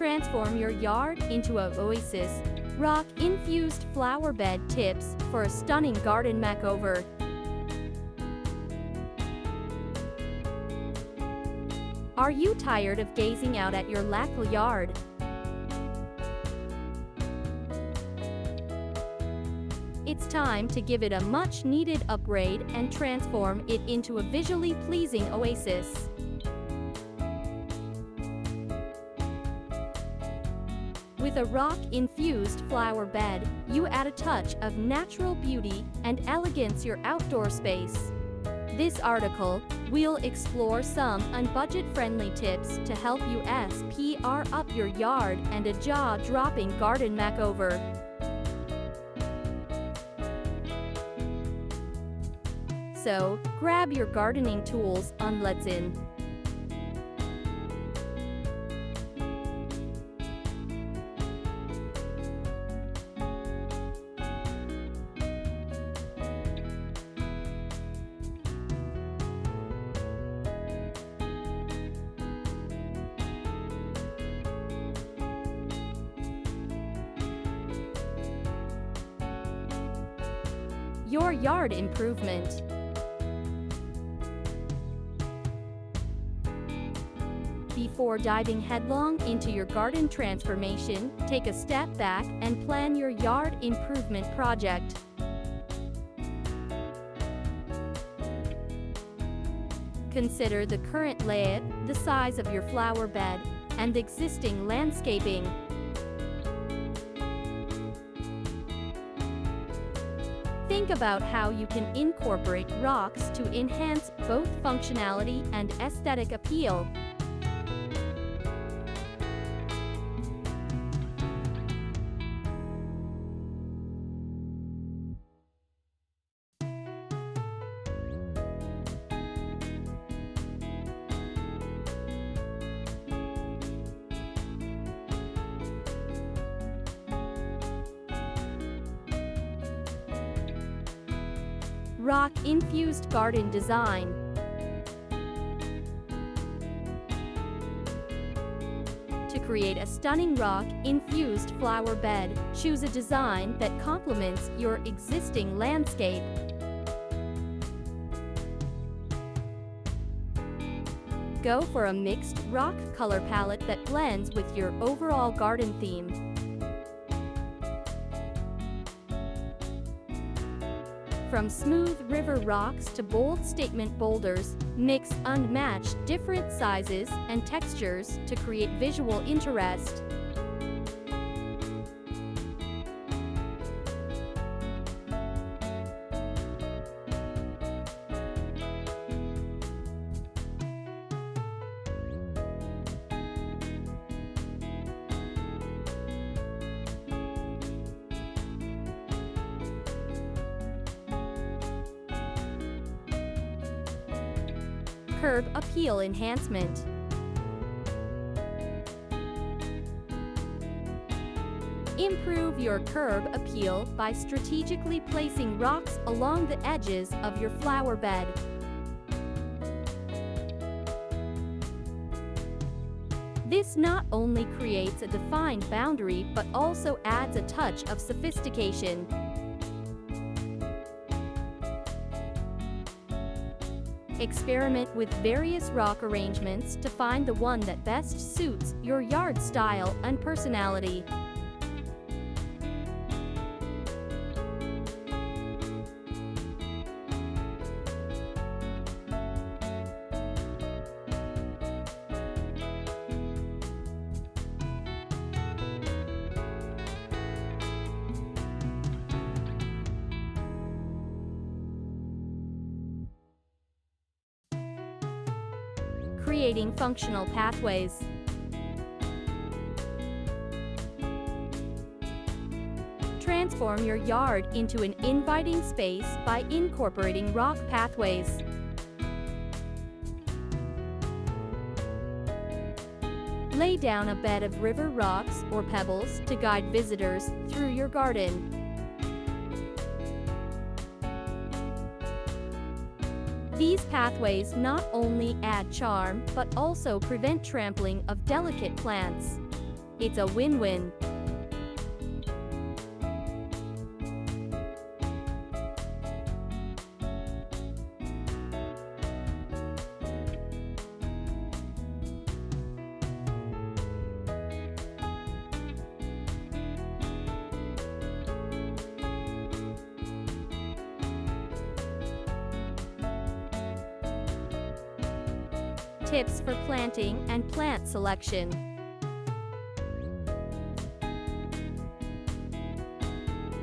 Transform your yard into an oasis. Rock-infused flower bed tips for a stunning garden makeover. Are you tired of gazing out at your lackluster yard? It's time to give it a much-needed upgrade and transform it into a visually pleasing oasis. With a rock-infused flower bed, you add a touch of natural beauty and elegance to your outdoor space. This article, we'll explore some budget-friendly tips to help you spruce up your yard and a jaw-dropping garden makeover. So, grab your gardening tools and let's in. Your yard improvement. Before diving headlong into your garden transformation, take a step back and plan your yard improvement project. Consider the current layout, the size of your flower bed, and existing landscaping. Think about how you can incorporate rocks to enhance both functionality and aesthetic appeal. Rock-infused garden design. To create a stunning rock-infused flower bed, choose a design that complements your existing landscape. Go for a mixed rock color palette that blends with your overall garden theme. From smooth river rocks to bold statement boulders, mix and match different sizes and textures to create visual interest. Curb appeal enhancement. Improve your curb appeal by strategically placing rocks along the edges of your flower bed. This not only creates a defined boundary but also adds a touch of sophistication. Experiment with various rock arrangements to find the one that best suits your yard style and personality. Creating functional pathways. Transform your yard into an inviting space by incorporating rock pathways. Lay down a bed of river rocks or pebbles to guide visitors through your garden. These pathways not only add charm but also prevent trampling of delicate plants. It's a win-win. Tips for planting and plant selection.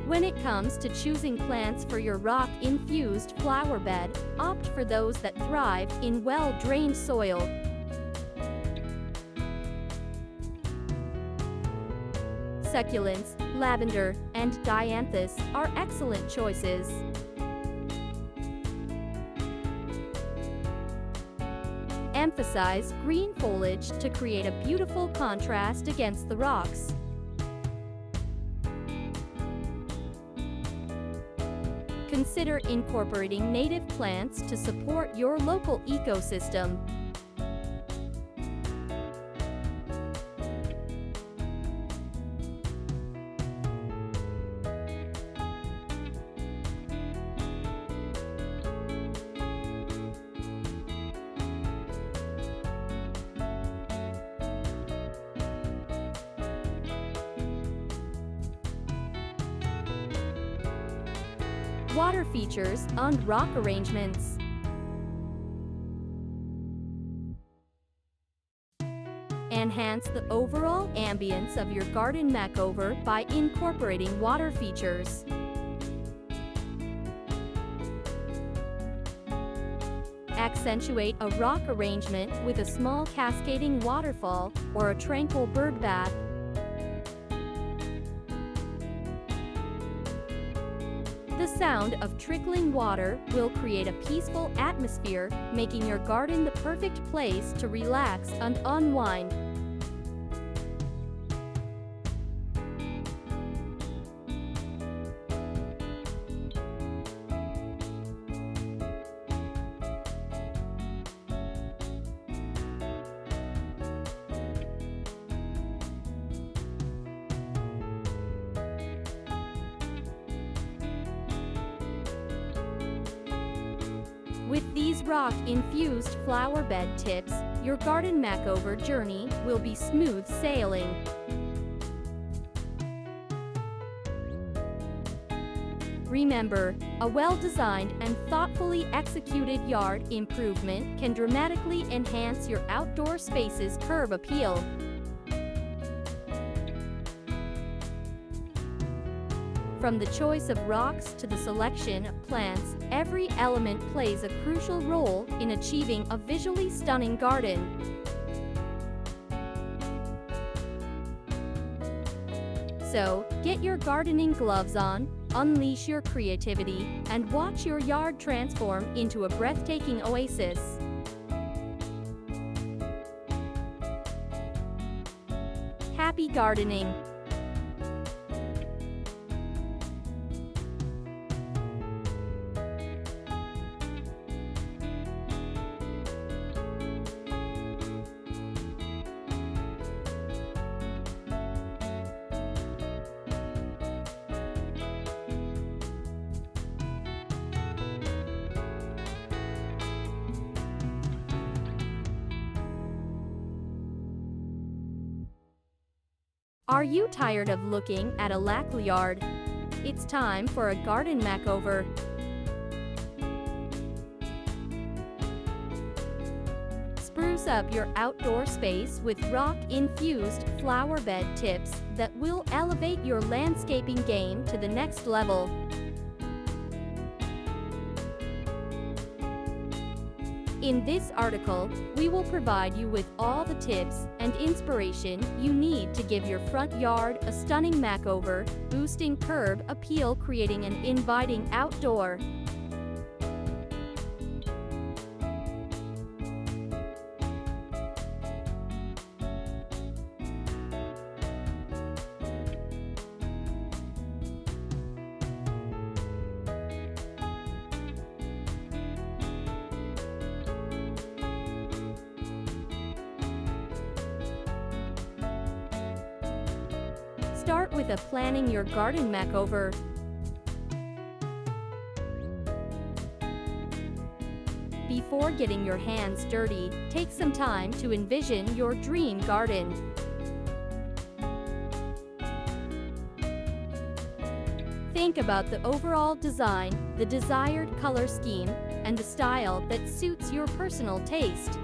When it comes to choosing plants for your rock-infused flower bed, opt for those that thrive in well-drained soil. Succulents, lavender, and dianthus are excellent choices. Emphasize green foliage to create a beautiful contrast against the rocks. Consider incorporating native plants to support your local ecosystem. Water features and rock arrangements. Enhance the overall ambience of your garden makeover by incorporating water features. Accentuate a rock arrangement with a small cascading waterfall or a tranquil bird bath. The sound of trickling water will create a peaceful atmosphere, making your garden the perfect place to relax and unwind. With these rock-infused flower bed tips, your garden makeover journey will be smooth sailing. Remember, a well-designed and thoughtfully executed yard improvement can dramatically enhance your outdoor space's curb appeal. From the choice of rocks to the selection of plants, every element plays a crucial role in achieving a visually stunning garden. So, get your gardening gloves on, unleash your creativity, and watch your yard transform into a breathtaking oasis. Happy gardening! Are you tired of looking at a lackluster yard? It's time for a garden makeover. Spruce up your outdoor space with rock-infused flower bed tips that will elevate your landscaping game to the next level. In this article, we will provide you with all the tips and inspiration you need to give your front yard a stunning makeover, boosting curb appeal, creating an inviting outdoor. Start with planning your garden makeover. Before getting your hands dirty, take some time to envision your dream garden. Think about the overall design, the desired color scheme, and the style that suits your personal taste.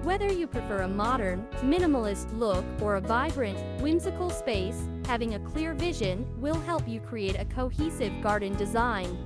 Whether you prefer a modern, minimalist look or a vibrant, whimsical space, having a clear vision will help you create a cohesive garden design.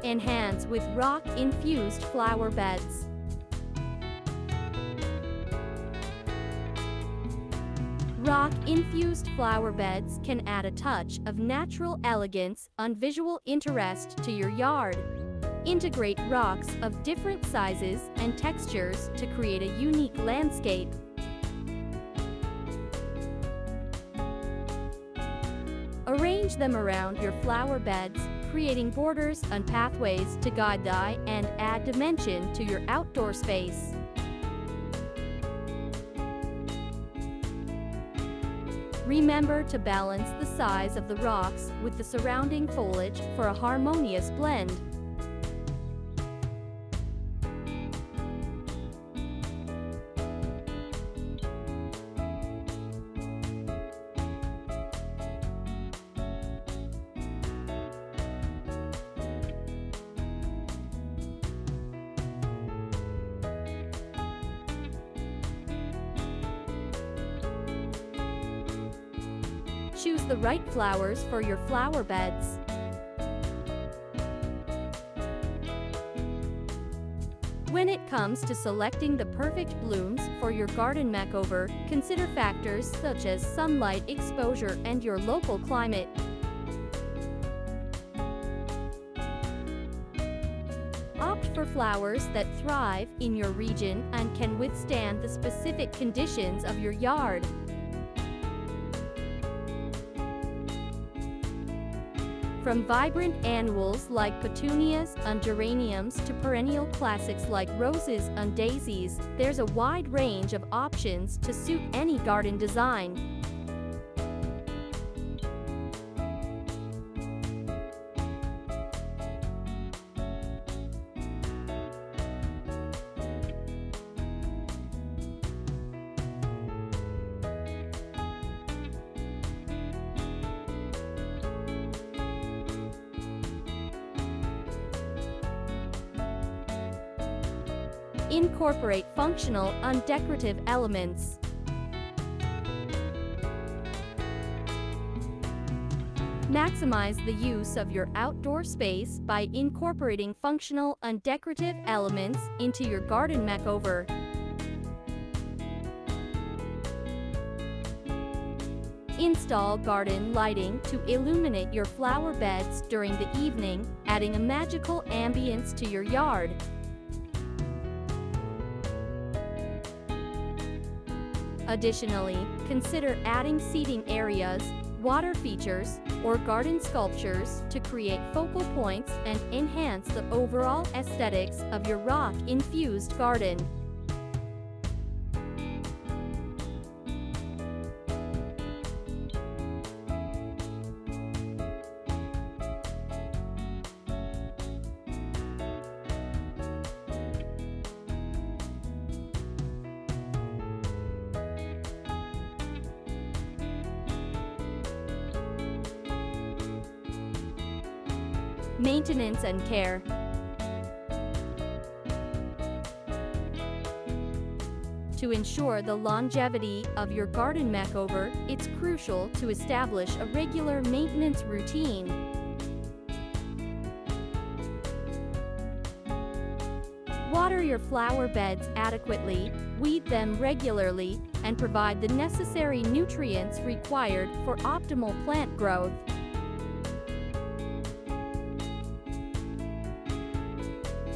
Enhance with rock-infused flower beds. Rock-infused flower beds can add a touch of natural elegance and visual interest to your yard. Integrate rocks of different sizes and textures to create a unique landscape. Arrange them around your flower beds, creating borders and pathways to guide the eye and add dimension to your outdoor space. Remember to balance the size of the rocks with the surrounding foliage for a harmonious blend. Choose the right flowers for your flower beds. When it comes to selecting the perfect blooms for your garden makeover, consider factors such as sunlight exposure and your local climate. Opt for flowers that thrive in your region and can withstand the specific conditions of your yard. From vibrant annuals like petunias and geraniums to perennial classics like roses and daisies, there's a wide range of options to suit any garden design. Incorporate functional and decorative elements. Maximize the use of your outdoor space by incorporating functional and decorative elements into your garden makeover. Install garden lighting to illuminate your flower beds during the evening, adding a magical ambience to your yard. Additionally, consider adding seating areas, water features, or garden sculptures to create focal points and enhance the overall aesthetics of your rock-infused garden. Maintenance and care. To ensure the longevity of your garden makeover, it's crucial to establish a regular maintenance routine. Water your flower beds adequately, weed them regularly, and provide the necessary nutrients required for optimal plant growth.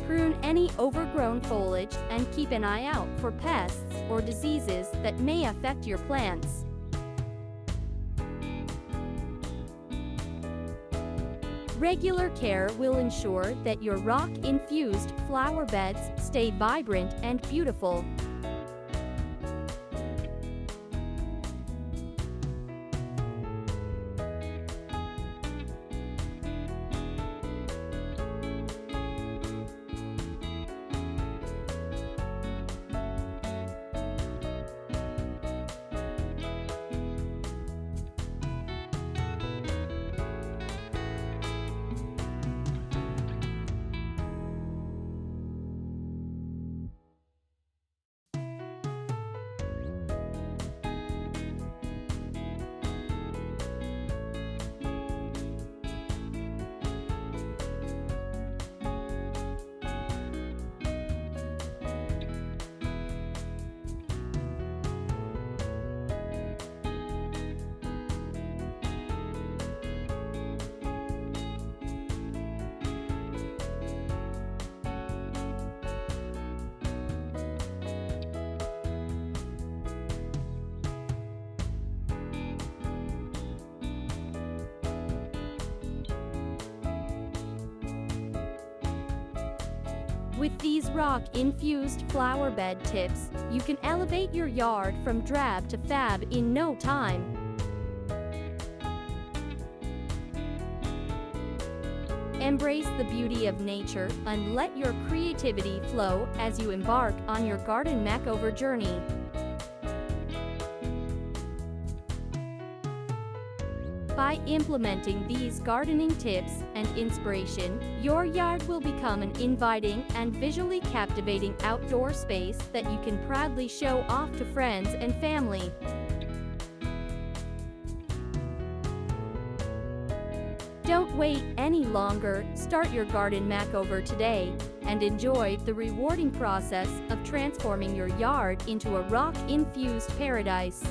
Prune any overgrown foliage and keep an eye out for pests or diseases that may affect your plants. Regular care will ensure that your rock-infused flower beds stay vibrant and beautiful. With these rock-infused flower bed tips, you can elevate your yard from drab to fab in no time. Embrace the beauty of nature and let your creativity flow as you embark on your garden makeover journey. By implementing these gardening tips and inspiration, your yard will become an inviting and visually captivating outdoor space that you can proudly show off to friends and family. Don't wait any longer, start your garden makeover today, and enjoy the rewarding process of transforming your yard into a rock-infused paradise.